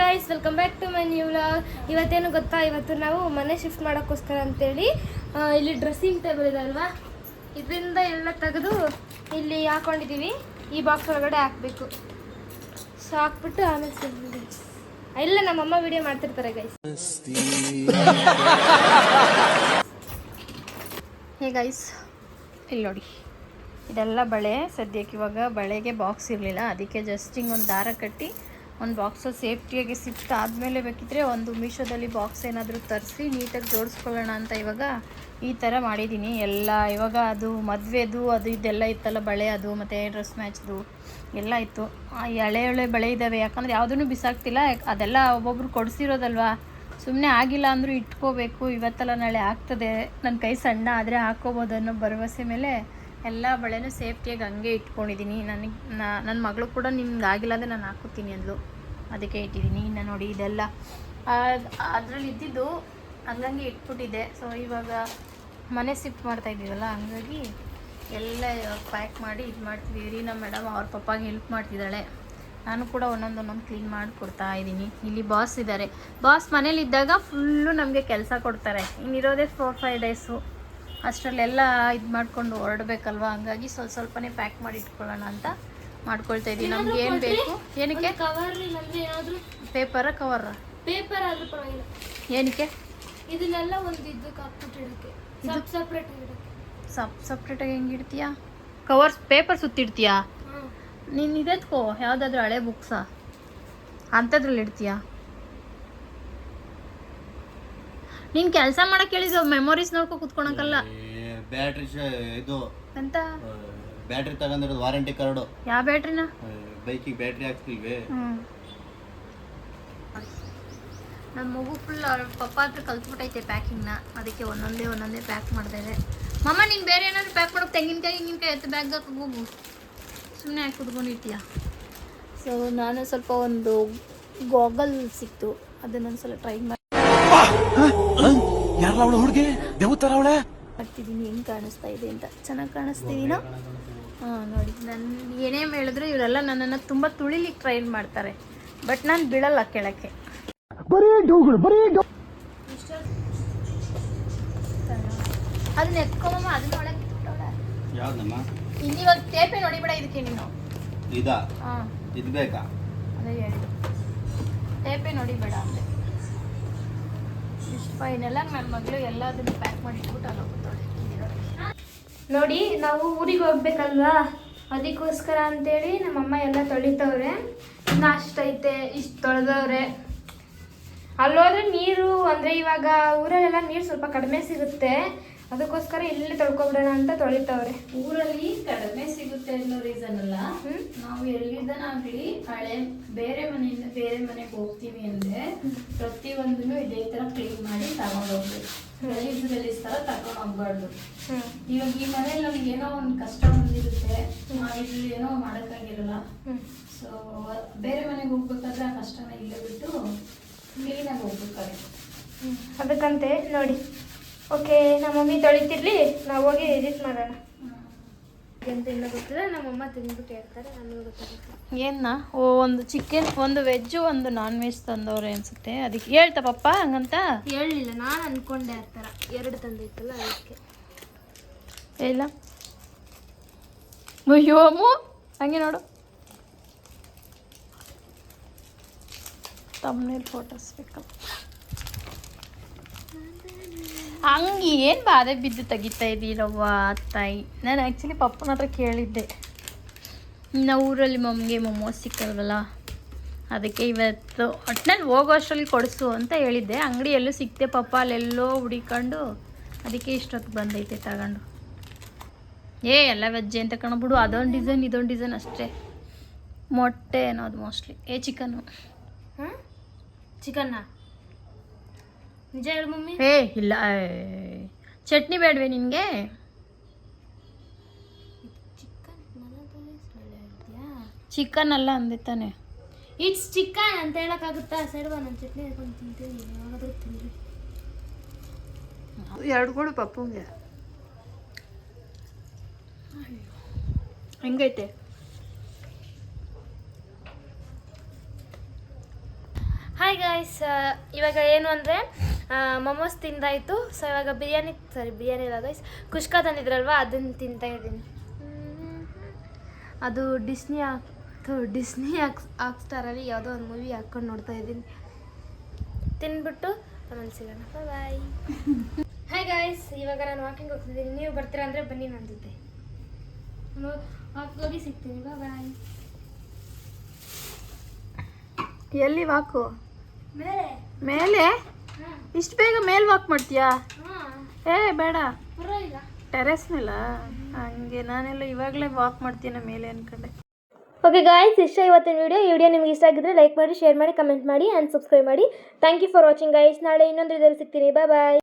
Guys, welcome back to my new vlog. ಇವತ್ತೇನು ಗೊತ್ತಾ, ಇವತ್ತು ನಾವು ಮನೆ ಶಿಫ್ಟ್ ಮಾಡೋಕ್ಕೋಸ್ಕರ ಅಂತೇಳಿ ಇಲ್ಲಿ ಡ್ರೆಸ್ಸಿಂಗ್ ಟೇಬಲ್ ಇದೆ ಅಲ್ವಾ, ಇದರಿಂದ ಎಲ್ಲ ತೆಗೆದು ಇಲ್ಲಿ ಹಾಕೊಂಡಿದ್ದೀವಿ. ಈ ಬಾಕ್ಸ್ ಒಳಗಡೆ ಹಾಕಬೇಕು. ಸೊ ಹಾಕ್ಬಿಟ್ಟು ಆಮೇಲೆ ಸಿಗ್ತೀವಿ. ಇಲ್ಲ, ನಮ್ಮಮ್ಮ ವಿಡಿಯೋ ಮಾಡ್ತಿರ್ತಾರೆ ಗೈಸ್. ಹೇ ಗೈಸ್, ಇಲ್ಲಿ ನೋಡಿ, ಇದೆಲ್ಲ ಬಳೆ. ಸದ್ಯಕ್ಕೆ ಇವಾಗ ಬಳೆಗೆ ಬಾಕ್ಸ್ ಇರಲಿಲ್ಲ, ಅದಕ್ಕೆ ಜಸ್ಟ್ ಹಿಂಗೆ ಒಂದು ದಾರ ಕಟ್ಟಿ ಒಂದು ಬಾಕ್ಸಲ್ಲಿ ಸೇಫ್ಟಿಯಾಗಿ ಶಿಫ್ಟ್ ಆದಮೇಲೆ ಬೇಕಿದ್ರೆ ಒಂದು ಮೀಶೋದಲ್ಲಿ ಬಾಕ್ಸ್ ಏನಾದರೂ ತರಿಸಿ ನೀಟಾಗಿ ಜೋಡಿಸ್ಕೊಳ್ಳೋಣ ಅಂತ ಇವಾಗ ಈ ಥರ ಮಾಡಿದ್ದೀನಿ. ಎಲ್ಲ ಇವಾಗ ಅದು ಮದುವೆದು ಅದು ಇದೆಲ್ಲ ಇತ್ತಲ್ಲ, ಬಳೆ ಅದು ಮತ್ತು ಡ್ರೆಸ್ ಮ್ಯಾಚ್ದು ಎಲ್ಲ ಇತ್ತು. ಈ ಹಳೆ ಬಳೆ ಇದ್ದಾವೆ, ಯಾಕಂದರೆ ಯಾವುದೂ ಬಿಸಾಕ್ತಿಲ್ಲ. ಅದೆಲ್ಲ ಒಬ್ಬೊಬ್ರು ಕೊಡಿಸಿರೋದಲ್ವಾ, ಸುಮ್ಮನೆ ಆಗಿಲ್ಲ ಅಂದರೂ ಇಟ್ಕೋಬೇಕು. ಇವತ್ತೆಲ್ಲ ನಾಳೆ ಆಗ್ತದೆ, ನನ್ನ ಕೈ ಸಣ್ಣ ಆದರೆ ಹಾಕ್ಕೋಬೋದು ಅನ್ನೋ ಭರವಸೆ ಮೇಲೆ ಎಲ್ಲ ಬಳೆನೂ ಸೇಫ್ಟಿಯಾಗಿ ಹಂಗೆ ಇಟ್ಕೊಂಡಿದ್ದೀನಿ. ನನ್ನ ಮಗಳು ಕೂಡ ನಿಮ್ಗೆ ಆಗಿಲ್ಲ ಅಂದರೆ ನಾನು ಹಾಕೋತೀನಿ ಅಂದ್ಲು, ಅದಕ್ಕೆ ಇಟ್ಟಿದ್ದೀನಿ. ಇನ್ನು ನೋಡಿ, ಇದೆಲ್ಲ ಅದರಲ್ಲಿ ಇದ್ದಿದ್ದು ಹಂಗಂಗೆ ಇಟ್ಬಿಟ್ಟಿದ್ದೆ. ಸೊ ಇವಾಗ ಮನೆ ಶಿಫ್ಟ್ ಮಾಡ್ತಾಯಿದ್ದೀವಲ್ಲ, ಹಂಗಾಗಿ ಎಲ್ಲ ಪ್ಯಾಕ್ ಮಾಡಿ ಇದು ಮಾಡ್ತಿದ್ದೀವಿ ರೀ. ನಮ್ಮ ಮೇಡಮ್ ಅವ್ರ ಪಪ್ಪಾಗೆ ಹೆಲ್ಪ್ ಮಾಡ್ತಿದ್ದಾಳೆ, ನಾನು ಕೂಡ ಒಂದೊಂದು ಕ್ಲೀನ್ ಮಾಡಿ ಕೊಡ್ತಾ ಇದ್ದೀನಿ. ಇಲ್ಲಿ ಬಾಸ್ ಇದ್ದಾರೆ. ಬಾಸ್ ಮನೇಲಿದ್ದಾಗ ಫುಲ್ಲು ನಮಗೆ ಕೆಲಸ ಕೊಡ್ತಾರೆ. ಇನ್ನಿರೋದೇ 4-5 ಡೇಸು, ಅಷ್ಟರಲ್ಲೆಲ್ಲ ಇದು ಮಾಡಿಕೊಂಡು ಹೊರಡಬೇಕಲ್ವ. ಹಂಗಾಗಿ ಸ್ವಲ್ಪನೇ ಪ್ಯಾಕ್ ಮಾಡಿ ಇಟ್ಕೊಳ್ಳೋಣ ಅಂತ ಮಾಡ್ಕೊಳ್ತಾ ಇದ್ದೀವಿ. ನಮ್ಗೆ ಏನು ಬೇಕು? ಏನಕ್ಕೆ? ಪೇಪರ ಕವರ? ಪೇಪರ್ ಆದರೂ ಪರವಾಗಿಲ್ಲ. ಏನಕ್ಕೆ? ಇದನ್ನೆಲ್ಲ ಒಂದು ಇದಕ್ಕೆ ಹಾಕ್ಬಿಟ್ಟಿಡೋಕ್ಕೆ, ಸಪ್ರೇಟಾಗಿ ಹೆಂಗೆ ಇಡ್ತೀಯಾ? Covers paper ಸುತ್ತಿಡ್ತೀಯಾ? ನೀನು ಇದೆತ್ಕೋ, ಯಾವುದಾದ್ರೂ ಹಳೆ ಬುಕ್ಸಾ ಅಂಥದ್ರಲ್ಲಿ ಇಡ್ತೀಯಾ? ನೀನು ಕೆಲಸ ಮಾಡಕ್ಕೆ ಹೇಳಿದ್ದು ಮೆಮೊರೀಸ್ ನೋಡ್ಕೊ ಕುತ್ಕೊಳಕಲ್ಲ. ಬ್ಯಾಟ್ರಿ ಇದು ಅಂತ ಬ್ಯಾಟ್ರಿ ತಗೊಂಡಿರೋದು ವಾರಂಟಿ ಕಾರ್ಡು. ಯಾವ ಬ್ಯಾಟ್ರಿನ? ಬೈಕಿಗೆ ಬ್ಯಾಟ್ರಿ ಹಾಕ್ತಿಲ್ವೇ? ನನ್ನ ಮಗು ಫುಲ್ ಅವ್ರ ಪಪ್ಪ ಹತ್ರ ಕಲ್ತ್ಬಿಟ್ಟೈತೆ ಪ್ಯಾಕಿಂಗ್ನ, ಅದಕ್ಕೆ ಒಂದೊಂದೇ ಪ್ಯಾಕ್ ಮಾಡ್ತಾಯಿದೆ. ಮಮ್ಮ, ನೀನು ಬೇರೆ ಏನಾದರೂ ಪ್ಯಾಕ್ ಮಾಡೋಕೆ ತೆಂಗಿನಕಾಯಿ ಎತ್ತು ಬ್ಯಾಗ್ ಹಾಕಿ ಹೋಗು, ಸುಮ್ಮನೆ ಹಾಕಿ ಕುತ್ಕೊಂಡಿರ್ತೀಯ. ಸೊ ನಾನು ಸ್ವಲ್ಪ ಒಂದು ಗಾಗಲ್ ಸಿಕ್ತು, ಅದನ್ನೊಂದ್ಸಲ ಟ್ರೈ ಮಾಡ್ತಿದ್ದೀನಿ. ಹೆಂಗೆ ಕಾಣಿಸ್ತಾ ಇದೆ ಅಂತ. ಚೆನ್ನಾಗಿ ಕಾಣಿಸ್ತಿದ್ದೀನಾ? ಹಾಂ ನೋಡಿ, ನಾನು ಏನೇ ಹೇಳಿದ್ರು ಇವರೆಲ್ಲ ನನ್ನನ್ನು ತುಂಬ ತುಳಿಲಿಕ್ಕೆ ಟ್ರೈ ಮಾಡ್ತಾರೆ, ಬಟ್ ನಾನು ಬೀಳಲ್ಲ ಕೆಳಕ್ಕೆ. ಅದನ್ನ ಎತ್ಕೊಂಬ, ಅದನ್ನ ಒಳಗೆ ಇವಾಗ ಟೇಪೆ ನೋಡಿಬೇಡ ಇದಕ್ಕೆ ನೀನು. ಹಾಂ, ಇದು ಬೇಕಾ? ಅದೇ ಹೇಳಿ, ಟೇಪೆ ನೋಡಿಬೇಡ ಅಂದರೆ ಇಷ್ಟು ಫೈನೆಲ್ಲ. ನನ್ನ ಮಗಳು ಎಲ್ಲದನ್ನು ಪ್ಯಾಕ್ ಮಾಡಿ ಇಟ್ಬಿಟ್ಟು ಅಲ್ಲಿ ಹೋಗ್ತಾಳೆ. ನೋಡಿ, ನಾವು ಊರಿಗೆ ಹೋಗ್ಬೇಕಲ್ವಾ, ಅದಕ್ಕೋಸ್ಕರ ಅಂತೇಳಿ ನಮ್ಮಮ್ಮ ಎಲ್ಲ ತೊಳಿತವ್ರೆ. ಇನ್ನು ಅಷ್ಟೈತೆ, ಇಷ್ಟು ತೊಳೆದವ್ರೆ. ಅಲ್ಲೋದ್ರೆ ನೀರು ಅಂದರೆ ಇವಾಗ ಊರಲ್ಲೆಲ್ಲ ನೀರು ಸ್ವಲ್ಪ ಕಡಿಮೆ ಸಿಗುತ್ತೆ, ಅದಕ್ಕೋಸ್ಕರ ಇಲ್ಲಿ ತೊಳ್ಕೊಬಿಡೋಣ ಅಂತ ತೊಳಿತವ್ರೆ. ಊರಲ್ಲಿ ಕಡಿಮೆ ಸಿಗುತ್ತೆ ಅನ್ನೋ ರೀಸನ್ ಅಲ್ಲ, ನಾವು ಎಲ್ಲಿದ್ದನಾಗ್ಲಿ ಹಳೆ ಬೇರೆ ಮನೆಯಿಂದ ಬೇರೆ ಮನೆಗೆ ಹೋಗ್ತೀವಿ ಅಂದ್ರೆ ಪ್ರತಿಯೊಂದನ್ನು ಇದೇ ತರ ಕ್ಲೀನ್ ಮಾಡಿ ತಗೊಂಡು ಹೋಗ್ಬೇಕು. ಗಲೀಜ್ ತರ ತಗೊಂಡು ಹೋಗ್ಬಾರ್ದು. ಇವಾಗ ಈ ಮನೇಲಿ ನಮ್ಗೆ ಏನೋ ಒಂದು ಕಷ್ಟ ಬಂದಿರುತ್ತೆ, ಇಲ್ಲಿ ಏನೋ ಮಾಡೋಕ್ಕಾಗಿರಲ್ಲ. ಸೊ ಬೇರೆ ಮನೆಗೆ ಹೋಗ್ಬೇಕಾದ್ರೆ ಆ ಕಷ್ಟನ ಇಲ್ಲೇ ಬಿಟ್ಟು ಕ್ಲೀನಾಗಿ ಹೋಗ್ಬೇಕಾಗುತ್ತೆ. ಅದಕ್ಕಂತೆ ನೋಡಿ. ಓಕೆ, ನಮ್ಮ ಮಮ್ಮಿ ತೊಳಿತಿರ್ಲಿ, ನಾವು ಹೋಗಿ ಎಡಿಟ್ ಮಾಡೋಣ ಅಂತ. ಇಲ್ಲ ಗೊತ್ತಿಲ್ಲ, ನಮ್ಮಮ್ಮ ತಿಂದ್ಬಿಟ್ಟು ಹೇಳ್ತಾರೆ, ನನಗೂ ಗೊತ್ತಾಗುತ್ತೆ. ಏನ ಒಂದು ಚಿಕನ್, ಒಂದು ವೆಜ್ಜು, ಒಂದು ನಾನ್ ವೆಜ್ ತಂದವ್ರೆ ಅನ್ಸುತ್ತೆ. ಅದಕ್ಕೆ ಹೇಳ್ತಾ ಪಪ್ಪ ಹಂಗಂತ ಹೇಳಲಿಲ್ಲ, ನಾನು ಅನ್ಕೊಂಡೆ ಆ ಥರ 2 ತಂದಿತ್ತಲ್ಲ ಅದಕ್ಕೆ. ಇಲ್ಲ ಅಯ್ಯೋಮು, ಹಂಗೆ ನೋಡು, ತಮ್ಮನೇಲಿ ಫೋಟೋಸ್ ಬೇಕಲ್ಲ. ಹಂಗೆ ಏನು ಬಾಧೆ ಬಿದ್ದು ತೆಗಿತಾ ಇದ್ದೀರವ್ವ ತಾಯಿ. ನಾನು ಆ್ಯಕ್ಚುಲಿ ಪಪ್ಪನ ಹತ್ರ ಕೇಳಿದ್ದೆ, ನಾವು ಊರಲ್ಲಿ ಮಮ್ಮಿಗೆ ಮೊಮೋಸ್ ಸಿಕ್ಕಲ್ವಲ್ಲ, ಅದಕ್ಕೆ ಇವತ್ತು ಒಟ್ಟಿನಲ್ಲಿ ಹೋಗೋ ಅಷ್ಟರಲ್ಲಿ ಕೊಡಿಸು ಅಂತ ಹೇಳಿದ್ದೆ. ಅಂಗಡಿಯಲ್ಲೂ ಸಿಕ್ತೆ ಪಪ್ಪ, ಅಲ್ಲೆಲ್ಲೋ ಹುಡಿಕೊಂಡು ಅದಕ್ಕೆ ಇಷ್ಟೊತ್ತು ಬಂದೈತೆ ತಗೊಂಡು. ಎಲ್ಲ ವೆಜ್ಜೆ ಅಂತ ಕಾಣಬಿಡು, ಅದೊಂದು ಡಿಸೈನ್ ಇದೊಂದು ಡಿಸೈನ್ ಅಷ್ಟೇ. ಮೊಟ್ಟೆ ಅನ್ನೋದು ಮೋಸ್ಟ್ಲಿ. ಚಿಕನ್ನು. ಹಾಂ, ಚಿಕನ್ನ ನಿಜ ಹೇಳು ಮಮ್ಮಿ. ಇಲ್ಲ, ಚಟ್ನಿ ಬೇಡವೆ ನಿನಗೆ? ಚಿಕನ್ ಅಲ್ಲ ಅಂದೆ ತಾನೆ. ಇಟ್ಸ್ ಚಿಕನ್ ಅಂತ ಹೇಳೋಕ್ಕಾಗುತ್ತಾ? ಸೈಡ್ ನಾನು ಚಟ್ನಿ ಹಾಕೊಂಡು ತಿಂತೀನಿ, ಯಾವಾಗಾದ್ರೂ ತಿಂದ್ರಿ. 2 ಕೊಡು ಪಪ್ಪಂಗೆ. ಹೆಂಗೈತೆ? ಹಾಯ್ ಗಾಯ್ಸ್, ಇವಾಗ ಏನು ಅಂದರೆ ಮೊಮೋಸ್ ತಿಂದಾಯಿತು. ಸೊ ಇವಾಗ ಬಿರಿಯಾನಿ ಇಲ್ಲ ಗೈಸ್, ಕುಷ್ಕ ತಂದಿದ್ರಲ್ವ ಅದನ್ನು ತಿಂತಾ ಇದ್ದೀನಿ. ಅದು ಡಿಸ್ನಿ ಹಾಟ್ಸ್ಟಾರಲ್ಲಿ ಯಾವುದೋ ಒಂದು ಮೂವಿ ಹಾಕ್ಕೊಂಡು ನೋಡ್ತಾ ಇದ್ದೀನಿ. ತಿಂದ್ಬಿಟ್ಟು ಆಮೇಲೆ ಸಿಗೋಣ. ಬಾಯ್. ಹಾಯ್ ಗಾಯ್ಸ್, ಇವಾಗ ನಾನು ವಾಕಿಂಗ್ ಹೋಗ್ತಿದ್ದೀನಿ. ನೀವು ಬರ್ತೀರಾ ಅಂದರೆ ಬನ್ನಿ ನನ್ನ ಜೊತೆ. ವಾಕಿಂಗ್ ಹೋಗಿ ಸಿಗ್ತೀನಿ. ಬಾಯ್. ಎಲ್ಲಿ ವಾಕು? ಮೇಲೆ ಮೇಲೆ? ಇಷ್ಟು ಬೇಗ ಮೇಲೆ ವಾಕ್ ಮಾಡ್ತೀಯಾ? ಏ ಬೇಡ, ಪರವಾಗಿಲ್ಲ. ಟೆರೆಸ್ ಮೇಲ? ಹಂಗೆ ನಾನೆಲ್ಲ ಇವಾಗಲೇ ವಾಕ್ ಮಾಡ್ತೀನಿ ಮೇಲೆ ಅನ್ಕೊಂಡೆ. ಓಕೆ ಗಾಯ್ಸ್, ಇಷ್ಟ ಇವತ್ತಿನ ವಿಡಿಯೋ ನಿಮಗೆ ಇಷ್ಟ ಆಗಿದ್ರೆ ಲೈಕ್ ಮಾಡಿ, ಶೇರ್ ಮಾಡಿ, ಕಮೆಂಟ್ ಮಾಡಿ ಆ್ಯಂಡ್ ಸಬ್ಸ್ಕ್ರೈಬ್ ಮಾಡಿ. Thank you for watching guys. ನಾಳೆ ಇನ್ನೊಂದು ವಿಡಿಯೋದಲ್ಲಿ ಸಿಗ್ತೀನಿ. ಬಾಯ್.